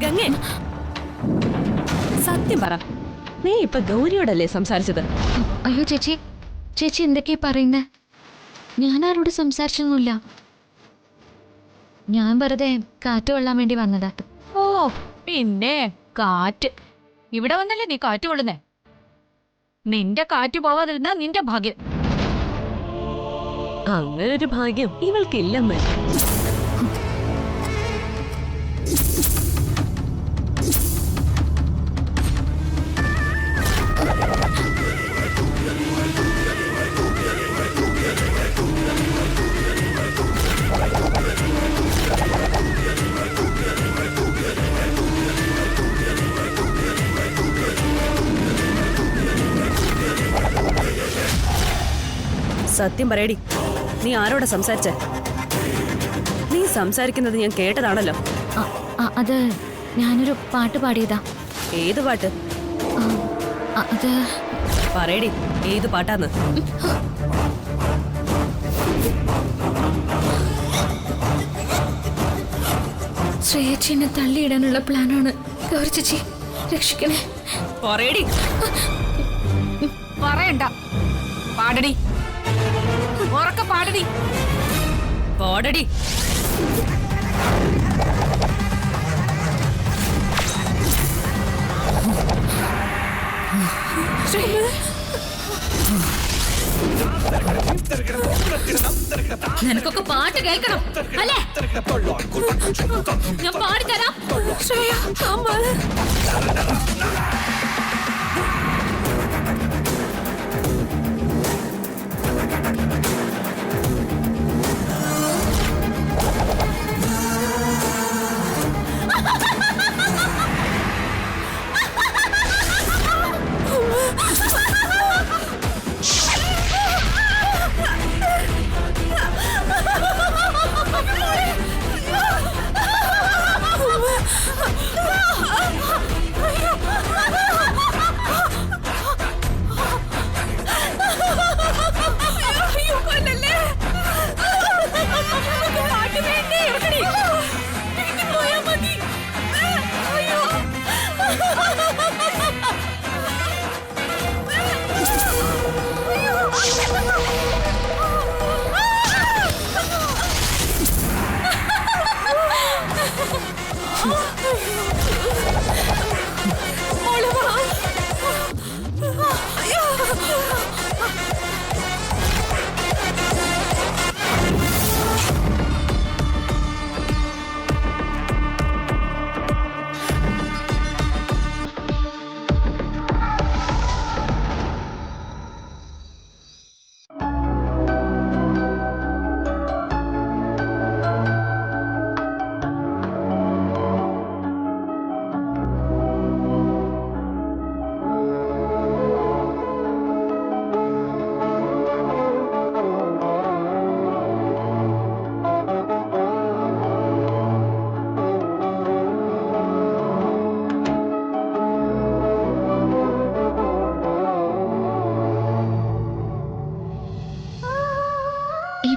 ഗംഗേ, സത്യം പറ, നീ ഇപ്പൊ ഗൗരിയോടല്ലേ സംസാരിച്ചത്? അയ്യോ ചേച്ചി, ചേച്ചി എന്തൊക്കെയാ പറയുന്നേ? ഞാൻ ആരോട് സംസാരിച്ചൊന്നുമില്ല. ഞാൻ വെറുതെ കാറ്റ് കൊള്ളാൻ വേണ്ടി വന്നതാ. ഓ പിന്നെ കാറ്റ് ഇവിടെ വന്നല്ലേ നീ കാറ്റ് കൊള്ളുന്നേ? നിന്റെ കാറ്റ് പോവാതിരുന്നാ നിന്റെ ഭാഗ്യം. അങ്ങനൊരു ഭാഗ്യം ഇവൾക്കില്ലെന്ന്. സത്യം പറയടി, നീ ആരോടാ സംസാരിച്ചേ? നീ സംസാരിക്കുന്നത് ഞാൻ കേട്ടതാണല്ലോ. അത് ഞാനൊരു പാട്ട് പാടിയതാ. ഏത് പാട്ട്? അത് പറയടി, ഏത് പാട്ടാന്ന്? ശ്രേയച്ചിനെ തള്ളിയിടാനുള്ള പ്ലാനാണ്. ഗൗരി ചേച്ചി രക്ഷിക്കണേ. പറയടി. പറയണ്ട, പാടടി, ഉറക്കെ പാടടി. പാടടി. നിനക്കൊക്കെ പാട്ട് കേൾക്കണം അല്ലേ? ഞാൻ പാടിത്തരാം.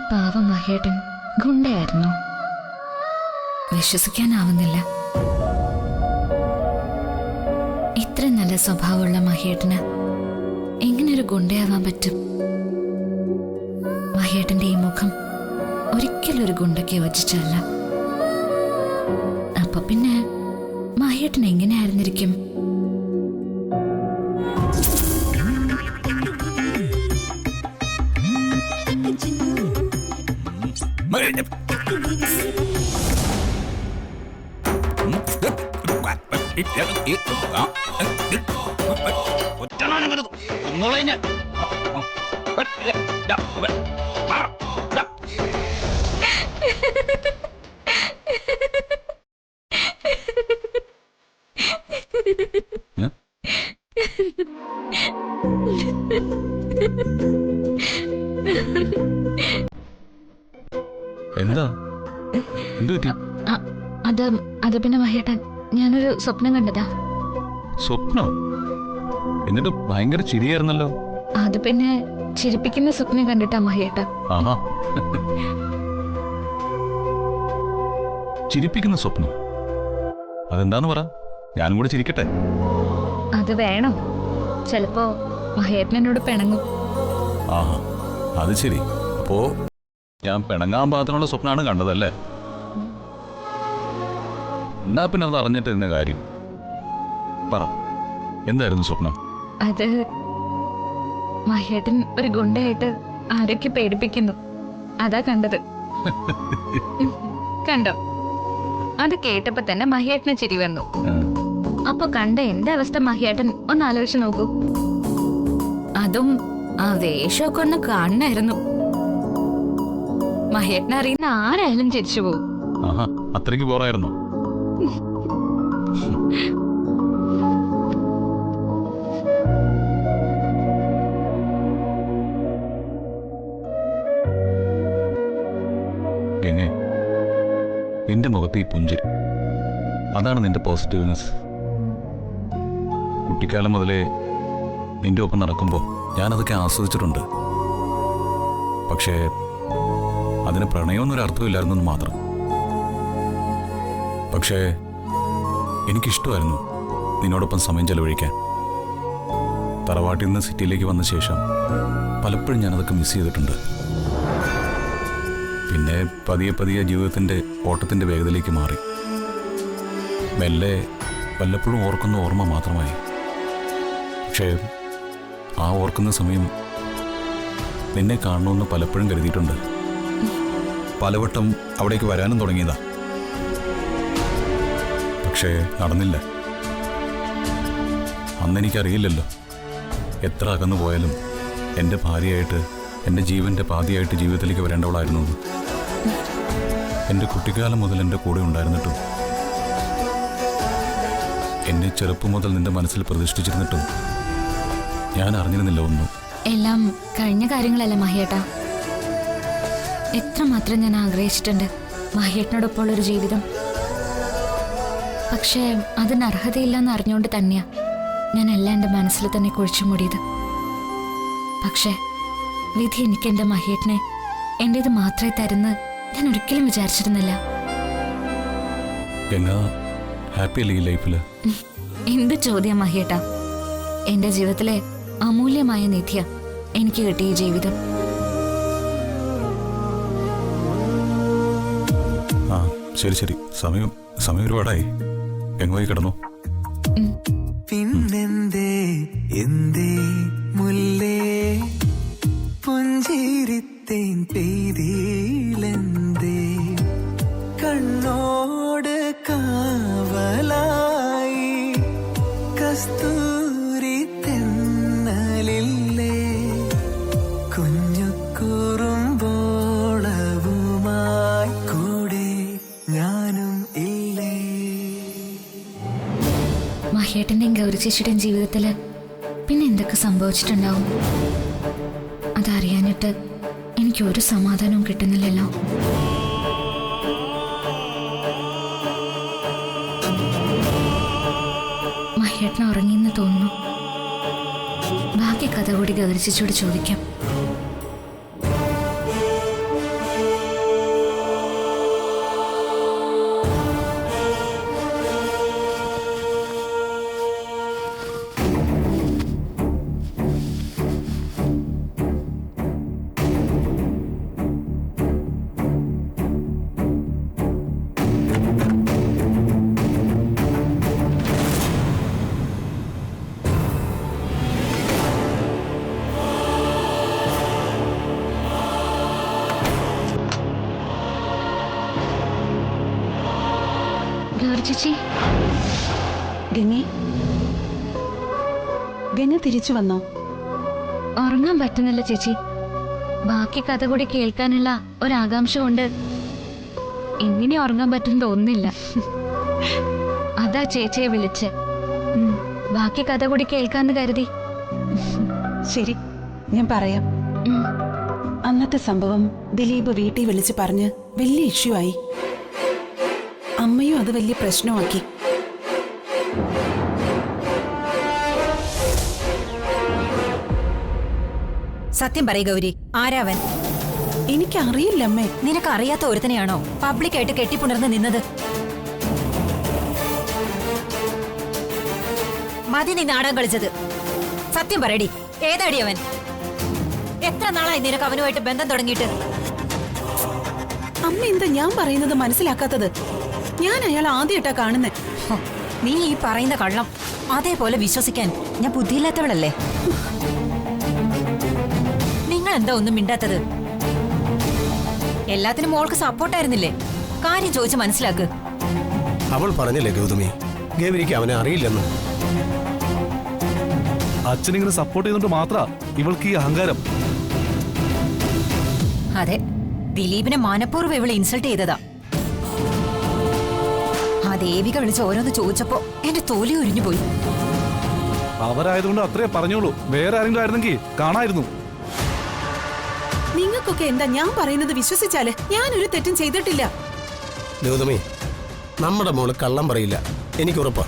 പാവം മഹേട്ടൻ ഗുണ്ടയായിരുന്നു. വിശ്വസിക്കാനാവുന്നില്ല. ഇത്ര നല്ല സ്വഭാവമുള്ള മഹേട്ടന് എങ്ങനൊരു ഗുണ്ടയാവാൻ പറ്റും? മഹേട്ടന്റെ ഈ മുഖം ഒരിക്കലും ഒരു ഗുണ്ടയ്ക്ക് യോജിച്ചല്ല. അപ്പൊ പിന്നെ മഹേട്ടൻ എങ്ങനെയായിരുന്നിരിക്കും? എന്താ അത് പിന്നെ മഹേട്ടൻ, ഞാനൊരു സ്വപ്നം കണ്ടതാ. സ്വപ്നോ? എന്നിട്ട് ഭയങ്കര ചിരിയായിരുന്നല്ലോ. അത് പിന്നെ ചിരിപ്പിക്കുന്ന സ്വപ്നം കണ്ടിട്ടാ മഹേട്ടൻ. ആഹാ, ചിരിപ്പിക്കുന്ന സ്വപ്നം? അതെന്താന്ന് പറ, ഞാനും കൂടെ ചിരിക്കട്ടെ. അത് വേണം. ചിലപ്പോ മഹേട്ടനോട് പിണങ്ങും. ആഹാ, അത് ശരി. അപ്പോ ഞാൻ പിണങ്ങാൻ പാകത്തിനുള്ള സ്വപ്നമാണ് കണ്ടതല്ലേ? എന്നാ പിന്നെ അത് അറിഞ്ഞിട്ട് എന്ന കാര്യം പറ, എന്തായിരുന്നു സ്വപ്നം? അത് മഹേട്ടൻ ഒരു ഗുണ്ടയായിട്ട് ആരൊക്കെ പേടിപ്പിക്കുന്നു, അതാ കണ്ടത്. കണ്ടോ? അത് കേട്ടപ്പോ തന്നെ മഹേട്ടന് ചിരി വന്നു. അപ്പൊ കണ്ട എന്റെ അവസ്ഥ മഹേട്ടൻ ഒന്ന് ആലോചിച്ച് നോക്കൂ. അതും ആ വേഷമൊക്കെ ഒന്ന് കാണണായിരുന്നു. മഹേട്ടനെ അറിയുന്ന ആരായാലും ചിരിച്ചു പോകും. ആഹാ, അത്രയ്ക്ക് ബോറായിരുന്നു. ഗംഗേ, നിന്റെ മുഖത്ത് ഈ പുഞ്ചിരി, അതാണ് നിന്റെ പോസിറ്റീവ്നെസ്. കുട്ടിക്കാലം മുതലേ നിന്റെ ഒപ്പം നടക്കുമ്പോൾ ഞാനതൊക്കെ ആസ്വദിച്ചിട്ടുണ്ട്. പക്ഷേ അതിന് പ്രണയമൊന്നൊരു അർത്ഥമില്ലായിരുന്നെന്ന് മാത്രം. പക്ഷേ എനിക്കിഷ്ടമായിരുന്നു നിന്നോടൊപ്പം സമയം ചെലവഴിക്കാൻ. തറവാട്ടിൽ നിന്ന് സിറ്റിയിലേക്ക് വന്ന ശേഷം പലപ്പോഴും ഞാനതൊക്കെ മിസ് ചെയ്തിട്ടുണ്ട്. പിന്നെ പതിയെ പതിയെ ജീവിതത്തിൻ്റെ ഓട്ടത്തിൻ്റെ വേഗതയിലേക്ക് മാറി. മെല്ലെ വല്ലപ്പോഴും ഓർക്കുന്ന ഓർമ്മ മാത്രമായി. പക്ഷേ ആ ഓർക്കുന്ന സമയം നിന്നെ കാണണമെന്ന് പലപ്പോഴും കരുതിയിട്ടുണ്ട്. പലവട്ടം അവിടേക്ക് വരാനും തുടങ്ങിയതാ. പക്ഷേ നടന്നില്ല. അന്നെനിക്കറിയില്ലല്ലോ എത്ര അകന്നു പോയാലും എൻ്റെ ഭാര്യയായിട്ട്, എൻ്റെ ജീവൻ്റെ പാതിയായിട്ട് ജീവിതത്തിലേക്ക് വരേണ്ടവളായിരുന്നു. എൻ്റെ കുട്ടിക്കാലം മുതൽ എൻ്റെ കൂടെ ഉണ്ടായിരുന്നിട്ടും, എന്നെ ചെറുപ്പം മുതൽ നിന്റെ മനസ്സിൽ പ്രതിഷ്ഠിച്ചിരുന്നിട്ടും ഞാൻ അറിഞ്ഞിരുന്നില്ല ഒന്നും. എല്ലാം കഴിഞ്ഞ കാര്യങ്ങളല്ല മഹേട്ടാ. എത്രമാത്രം ഞാൻ ആഗ്രഹിച്ചിട്ടുണ്ട് മഹേട്ടനോടൊപ്പമുള്ളൊരു ജീവിതം. പക്ഷേ അതിന് അർഹതയില്ലെന്ന് അറിഞ്ഞുകൊണ്ട് തന്നെയാ ഞാൻ എല്ലാം എൻ്റെ മനസ്സിൽ തന്നെ കുഴിച്ചു മൂടിയത്. പക്ഷേ വിധി എനിക്ക് എൻ്റെ മഹേട്ടനെ എൻ്റേത് മാത്രമേ തരുന്ന് ഞാൻ ഒരിക്കലും വിചാരിച്ചിരുന്നില്ല. ഹാപ്പി അല്ലേ ഈ ലൈഫില്? എന്ത് ചോദ്യം മഹേട്ടാ. എൻ്റെ ജീവിതത്തിലെ അമൂല്യമായ നിധിയ എനിക്ക് കിട്ടിയ ജീവിതം. ആ ശരി ശരി, സമയം ഒരുപാടായി. എങ്ങോയി കിടന്നു. പിന്നെന്തേ എന്തേ മുല്ലേ പുഞ്ചിരിത്തേൻ പെയ്തിലെന്തേ കണ്ണോട് കാവലായി കസ്തൂരി തെന്നലില്ലേ കുഞ്ഞു കുറുമ്പോളവുമായി കൂടെ ഞാനും ഇല്ലേ. മഹേട്ടൻ്റെയും ഗൗരി ചേച്ചിയുടെയും ജീവിതത്തിൽ പിന്നെ എന്തൊക്കെ സംഭവിച്ചിട്ടുണ്ടാവും അതറിയാനിട്ട് എനിക്ക് ഒരു സമാധാനവും കിട്ടുന്നില്ലല്ലോ. മഹേട്ടൻ ഉറങ്ങിയെന്ന് തോന്നുന്നു. ബാക്കി കഥ കൂടി ഗൗരി ചേച്ചിയോട് ചോദിക്കാം. ഗൗരി ചേച്ചി. ഗംഗ തിരിച്ചു വന്നോ? ഉറങ്ങാൻ പറ്റുന്നില്ല ചേച്ചി. ബാക്കി കഥ കൂടി കേൾക്കാനുള്ള ഒരാകാംക്ഷ കൊണ്ട് എങ്ങനെ ഉറങ്ങാൻ പറ്റും തോന്നുന്നില്ല. അതാ ചേച്ചിയെ വിളിച്ച് ബാക്കി കഥ കൂടി കേൾക്കാന്ന് കരുതി. ശരി, ഞാൻ പറയാം. അന്നത്തെ സംഭവം ദിലീപ് വീട്ടിൽ വിളിച്ച് പറഞ്ഞ് വലിയ ഇഷ്യൂ ആയി. അമ്മയും അത് വലിയ പ്രശ്നമാക്കി. സത്യം പറയ ഗൗരി, ആരാവൻ? എനിക്കറിയില്ല അമ്മേ. നിനക്ക് അറിയാത്ത ഒരുത്തനെയാണോ പബ്ലിക്കായിട്ട് കെട്ടിപ്പുണർന്ന് നിന്നത്? മതി നീ നാടകം കളിച്ചത്. സത്യം പറയടി, ഏതാടി അവൻ? എത്ര നാളായി നിനക്ക് അവനുമായിട്ട് ബന്ധം തുടങ്ങിയിട്ട്? അമ്മ എന്താ ഞാൻ പറയുന്നത് മനസ്സിലാക്കാത്തത്? ഞാൻ അയാൾ ആദ്യമായിട്ടാ കാണുന്നേ. ഹോ, നീ ഈ പറയുന്ന കള്ളം അതേപോലെ വിശ്വസിക്കാൻ ഞാൻ ബുദ്ധിയില്ലാത്തവളല്ലേ? നിങ്ങൾ എന്താ ഒന്നും മിണ്ടാത്തത്? എല്ലാത്തിനും മോൾക്ക് സപ്പോർട്ടായിരുന്നില്ലേ? കാര്യം ചോദിച്ച് മനസ്സിലാക്ക്. അവൾ പറഞ്ഞില്ലേ ഗൗതമി, ഗൗരിക്ക് അവനെ അറിയില്ലെന്ന്. അച്ഛനിങ്ങനെ സപ്പോർട്ട് ചെയ്തുകൊണ്ട് മാത്ര ഇവൾക്ക് ഈ അഹങ്കാരം. അതെ, ദിലീപിനെ മനഃപൂർവ്വം ഇവളെ ഇൻസൾട്ട് ചെയ്തതാ. ആ ദേവിക വിളിച്ച് ഓരോന്ന് ചോദിച്ചപ്പോ എന്റെ തോലി ഉരിഞ്ഞു പോയി. അവരായതുകൊണ്ട് അത്രേ പറഞ്ഞോളൂ, വേറെ ആരെങ്കിലും ആയിരുന്നെങ്കിൽ കാണായിരുന്നു. നിങ്ങൾക്കൊക്കെ എന്താ ഞാൻ പറയുന്നത് വിശ്വസിച്ചാല്? ഞാനൊരു തെറ്റും ചെയ്തിട്ടില്ല. ഗൗതമി, നമ്മുടെ മോള് കള്ളം പറയില്ല, എനിക്ക് ഉറപ്പാ.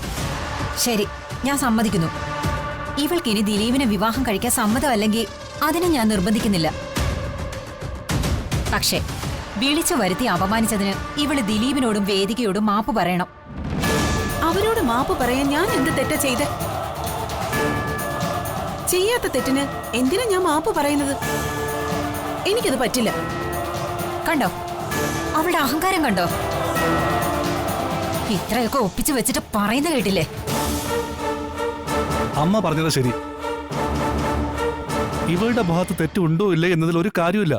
ശരി, ഞാൻ സമ്മതിക്കുന്നു. ഇവൾക്ക് ഇനി ദിലീപിനെ വിവാഹം കഴിക്കാൻ സമ്മതമല്ലെങ്കിൽ അതിനെ ഞാൻ നിർബന്ധിക്കുന്നില്ല. പക്ഷേ വിളിച്ചു വരുത്തി അപമാനിച്ചതിന് ഇവള് ദിലീപിനോടും വേദികയോടും മാപ്പ് പറയണം. അവരോട് മാപ്പ് പറയാൻ ഞാൻ എന്ത് തെറ്റാ ചെയ്ത്? ചെയ്യാത്ത തെറ്റിന് എന്തിനാ ഞാൻ മാപ്പ് പറയുന്നത്? എനിക്കത് പറ്റില്ല. കണ്ടോ അവളുടെ അഹങ്കാരം കണ്ടോ? ഇത്രയൊക്കെ ഒപ്പിച്ചു വെച്ചിട്ട് പറയുന്ന കേട്ടില്ലേ? അമ്മ പറഞ്ഞത് ശരി. ഇവളുടെ ഭാഗത്ത് തെറ്റുണ്ടോ ഇല്ലേ എന്നതിൽ ഒരു കാര്യമില്ല.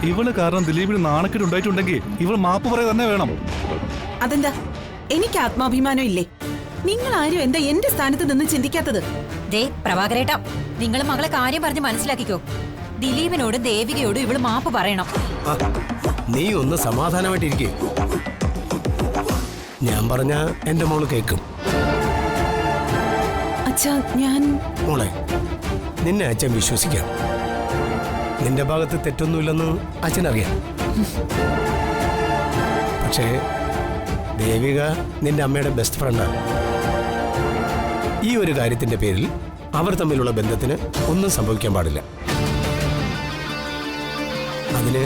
ഇവള് കാരണം ദിലീപിന് നാണക്കേട് ഉണ്ടായിട്ടുണ്ടെങ്കിൽ ഇവൾ മാപ്പ് പറയാൻ തന്നെ വേണം. അതെന്താ, എനിക്ക് ആത്മാഭിമാനം ഇല്ലേ? നിങ്ങൾ ആരും എന്താ എന്റെ സ്ഥാനത്ത് നിന്ന് ചിന്തിക്കാത്തത്? ദേ പ്രഭാകരേട്ടാ, നിങ്ങൾ മകളെ കാര്യം പറഞ്ഞ് മനസ്സിലാക്കിക്കോ. ദിലീപിനോടും ദേവികയോടും ഇവള് മാപ്പ് പറയണം. ആ, നീ ഒന്ന് സമാധാനമായിട്ടിരിക്കേ. ഞാൻ പറഞ്ഞ എന്റെ മോള് കേൾക്കും. അച്ഛാ, ഞാൻ മോളെ, നിന്നെ അച്ഛൻ വിശ്വസിക്കാം. നിന്റെ ഭാഗത്ത് തെറ്റൊന്നുമില്ലെന്ന് അച്ഛനറിയാം. പക്ഷേ ദേവിക നിന്റെ അമ്മയുടെ ബെസ്റ്റ് ഫ്രണ്ടാണ്. ഈ ഒരു കാര്യത്തിന്റെ പേരിൽ അവർ തമ്മിലുള്ള ബന്ധത്തിന് ഒന്നും സംഭവിക്കാൻ പാടില്ല. അതിന്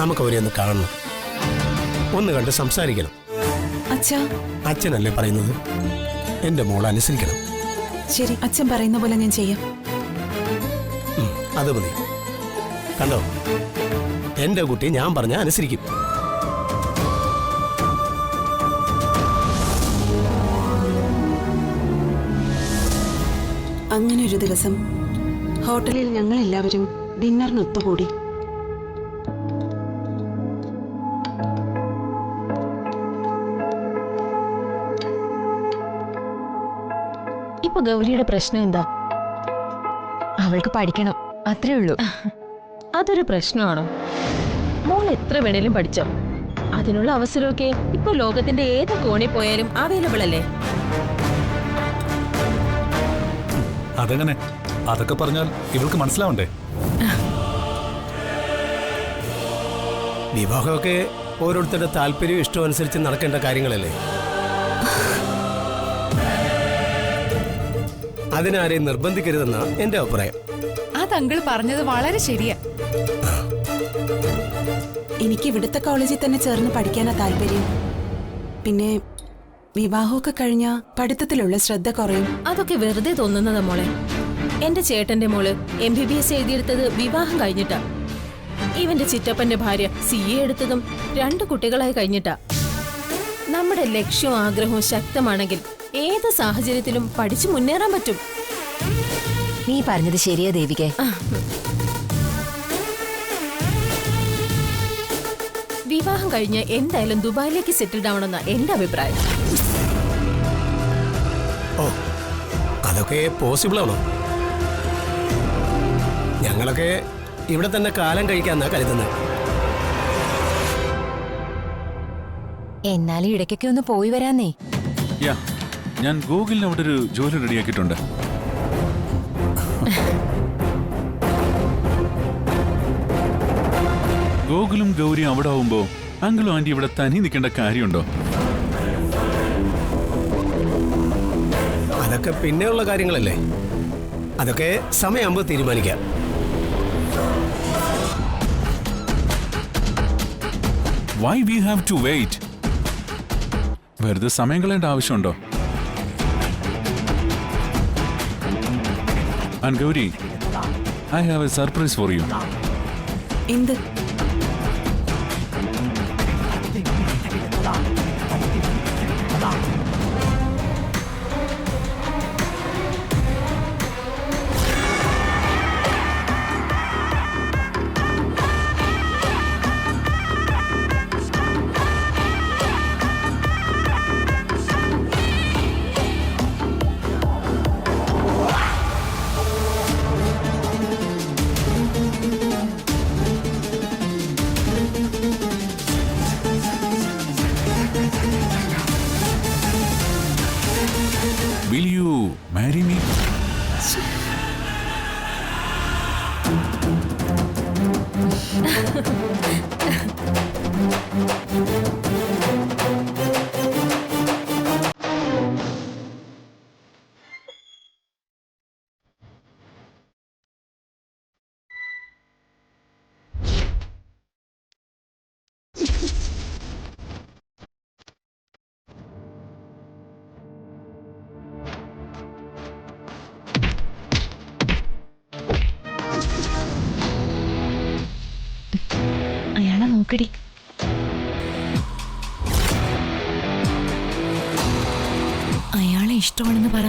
നമുക്ക് അവരെ ഒന്ന് കാണണം, ഒന്ന് കണ്ട് സംസാരിക്കണം. അച്ഛാ, അച്ഛനല്ലേ പറയുന്നത്, എന്റെ മോൾ അനുസരിക്കണം. ശരി, അച്ഛൻ പറയുന്ന പോലെ ഞാൻ ചെയ്യാം. അത് മതി. കണ്ടോ, എന്റെ കുട്ടി ഞാൻ പറഞ്ഞ അനുസരിക്കും. അങ്ങനെ ഒരു ദിവസം ഹോട്ടലിൽ ഞങ്ങൾ എല്ലാവരും ഡിന്നറിന് ഒത്തുകൂടി. ഇപ്പൊ ഗൗരിയുടെ പ്രശ്നം എന്താ? അവൾക്ക് പഠിക്കണം, അത്രേ ഉള്ളൂ. അതൊരു പ്രശ്നമാണോ? മോൾ എത്ര വേണേലും പഠിച്ചോ, അതിനുള്ള അവസരമൊക്കെ ഇപ്പൊ ലോകത്തിന്റെ ഏത് കോണിൽ പോയാലും അവൈലബിൾ അല്ലേ? അതെങ്ങനെ? അതൊക്കെ പറഞ്ഞാൽ ഇവൾക്ക് മനസ്സിലാവണ്ടേ? വിവാഹമൊക്കെ ഓരോരുത്തരുടെ താല്പര്യവും ഇഷ്ടവും അനുസരിച്ച് നടക്കേണ്ട കാര്യങ്ങളല്ലേ. അതിനാരെയും നിർബന്ധിക്കരുതെന്നാ എന്റെ അഭിപ്രായം. അത് അങ്കിൾ പറഞ്ഞത് വളരെ ശരിയാ. എനിക്ക് ഇവിടുത്തെ കോളേജിൽ തന്നെ ചേർന്ന് പഠിക്കാനാ താല്പര്യം. പിന്നെ വിവാഹമൊക്കെ കഴിഞ്ഞ പഠിത്തത്തിലുള്ള ശ്രദ്ധ കുറയും. അതൊക്കെ വെറുതെ തോന്നുന്നതാ മോളെ. എന്റെ ചേട്ടന്റെ മോള് MBBS എഴുതിയെടുത്തത് വിവാഹം കഴിഞ്ഞിട്ടാ. ഇവന്റെ ചിറ്റപ്പന്റെ ഭാര്യ CA എടുത്തതും 2 കുട്ടികളായി കഴിഞ്ഞിട്ടാ. നമ്മുടെ ലക്ഷ്യവും ആഗ്രഹവും ശക്തമാണെങ്കിൽ ഏത് സാഹചര്യത്തിലും പഠിച്ചു മുന്നേറാൻ പറ്റും. നീ പറഞ്ഞത് ശരിയാ ദേവികെ. വിവാഹം കഴിഞ്ഞ് എന്തായാലും ദുബായിലേക്ക് സെറ്റിൽഡ് ആവണമെന്ന എന്റെ അഭിപ്രായം. ഓ, അതൊക്കെ പോസിബിൾ ആണോ? ഞങ്ങളൊക്കെ ഇവിടെ തന്നെ കാലം കഴിക്കാന്നാ കരുതുന്നത്. എന്നാലും ഇടയ്ക്കൊക്കെ ഒന്ന് പോയി വരാന്നേ. യാ, ഞാൻ ഗൂഗിളിന് അവിടെ ഒരു ജോലി റെഡിയാക്കിയിട്ടുണ്ട്. ഗോകുലും ഗൗരിയും അവിടെ ആവുമ്പോ അങ്കിളും ആന്റി ഇവിടെ തനി നിൽക്കേണ്ട കാര്യമുണ്ടോ? അതൊക്കെ പിന്നെയുള്ള കാര്യങ്ങളല്ലേ, അതൊക്കെ സമയമാകുമ്പോൾ തീരുമാനിക്കാം. Why we have to wait? വെറുതെ സമയം കളയേണ്ട ആവശ്യമുണ്ടോ? And Gauri, I have A surprise for you. എന്ത്? Will you marry me? അയാളെ നോക്കടി. അയാളെ ഇഷ്ടമാണെന്ന് പറ,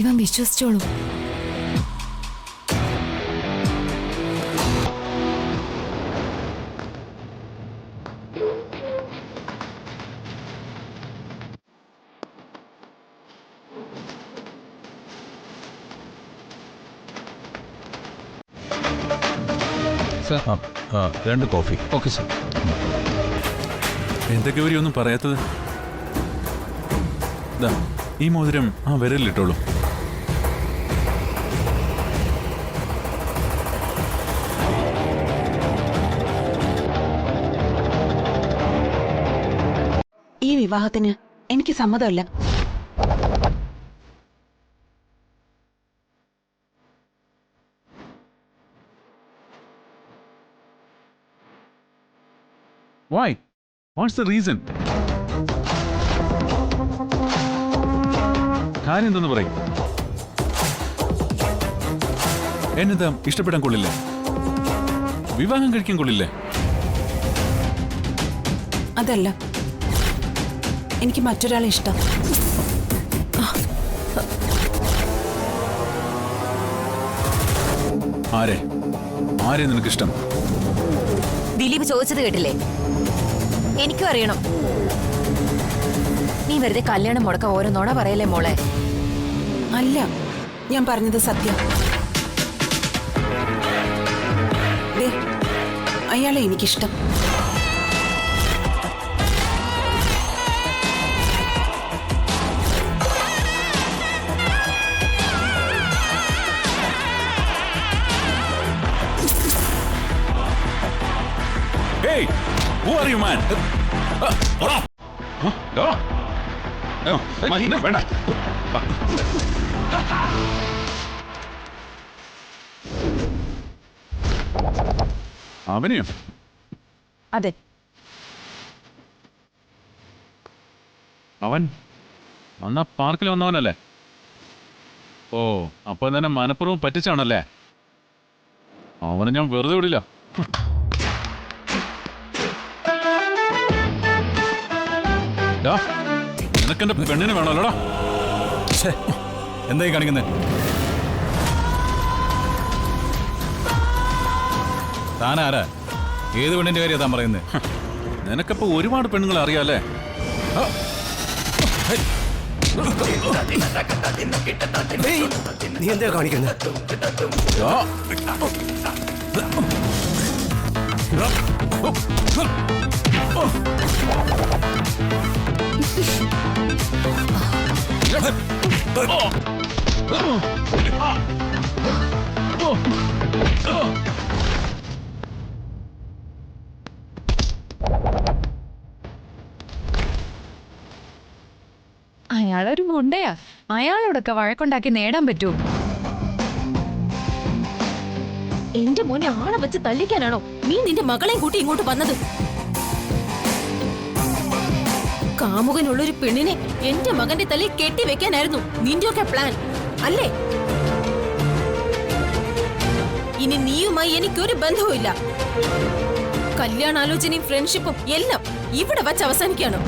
ഇവൻ വിശ്വസിച്ചോളൂ. രണ്ട് കോഫി. Okay sir. എന്തൊക്കെ ഗൗരി ഒന്നും പറയാത്തത്? ദാ, ഈ മോതിരം ആ വിരലിലിട്ടോളൂ. ഈ വിവാഹത്തിന് എനിക്ക് സമ്മതമല്ല. Why? What's the reason? കാര്യം എന്തെന്ന് പറയും. എന്നെന്താ ഇഷ്ടപ്പെടാൻ കൊള്ളില്ലേ? വിവാഹം കഴിക്കാൻ കൊള്ളില്ലേ? അതല്ല, എനിക്ക് മറ്റൊരാളെ ഇഷ്ടം. ആരെ ആരെ നിനക്കിഷ്ടം? ദിലീപ് ചോദിച്ചത് കേട്ടില്ലേ? എനിക്കും അറിയണം. നീ വെറുതെ കല്യാണം മുടക്ക ഓരോ നുണ പറയല്ലേ മോളെ. അല്ല, ഞാൻ പറഞ്ഞത് സത്യം. ദേ, അയാളെ എനിക്കിഷ്ടം. Hey, who are you, man? വേണ്ട. അവനെയോ? അതെ. അവൻ അന്നാ പാർക്കിൽ വന്നവനല്ലേ? ഓ, അപ്പൊ തന്നെ മനഃപൂർവ്വം പറ്റിച്ചാണല്ലേ? അവനെ ഞാൻ വെറുതെ വിടില്ല. നിനക്കെന്റെ പെണ്ണിനെ വേണമല്ലോടാ. എന്തായി കാണിക്കുന്നേ? താനാരാ? ഏത് പെണ്ണിന്റെ കാര്യ താൻ പറയുന്നത്? നിനക്കപ്പോ ഒരുപാട് പെണ്ണുങ്ങളെ അറിയാല്ലേ? നീ എന്താ കാണിക്കുന്നത്? അയാളൊരു ഗുണ്ടയാ. അയാളോടൊക്കെ വഴക്കുണ്ടാക്കി നേടാൻ പറ്റൂ? എന്റെ മോനെ ആളെ വെച്ച് തല്ലിക്കാനാണോ നീ നിന്റെ മകളെയും കൂട്ടി ഇങ്ങോട്ട് വന്നത്? കാമുകനുള്ളൊരു പെണ്ണിനെ എന്റെ മകന്റെ തലയിൽ കെട്ടിവെക്കാനായിരുന്നു നിന്റെയൊക്കെ പ്ലാൻ അല്ലേ? ഇനി നീയുമായി എനിക്കൊരു ബന്ധവുമില്ല. കല്യാണാലോചനയും ഫ്രണ്ട്ഷിപ്പും എല്ലാം ഇവിടെ വച്ച് അവസാനിക്കണം.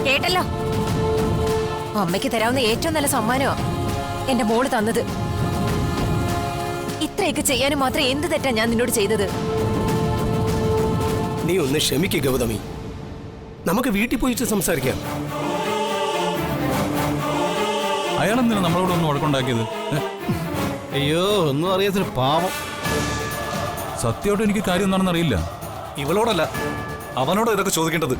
കേട്ടല്ലോ, അമ്മയ്ക്ക് തരാവുന്ന ഏറ്റവും നല്ല സമ്മാനമാ എന്റെ മോള് തന്നത്. ഇത്രയൊക്കെ ചെയ്യാനും മാത്രം എന്ത് തെറ്റാ ഞാൻ നിന്നോട് ചെയ്തത്? നീ ഒന്ന് ക്ഷമിക്കുക ഗൗതമി, നമുക്ക് വീട്ടിൽ പോയിട്ട് സംസാരിക്കാം. അയാളെന്തിനാ നമ്മളോടൊന്ന് വഴക്കുണ്ടാക്കിയത്? അയ്യോ, ഒന്നും അറിയാത്തൊരു പാവം. സത്യമായിട്ട് എനിക്ക് കാര്യം എന്താണെന്ന് അറിയില്ല. ഇവളോടല്ല, അവനോട് ഇതൊക്കെ ചോദിക്കേണ്ടത്.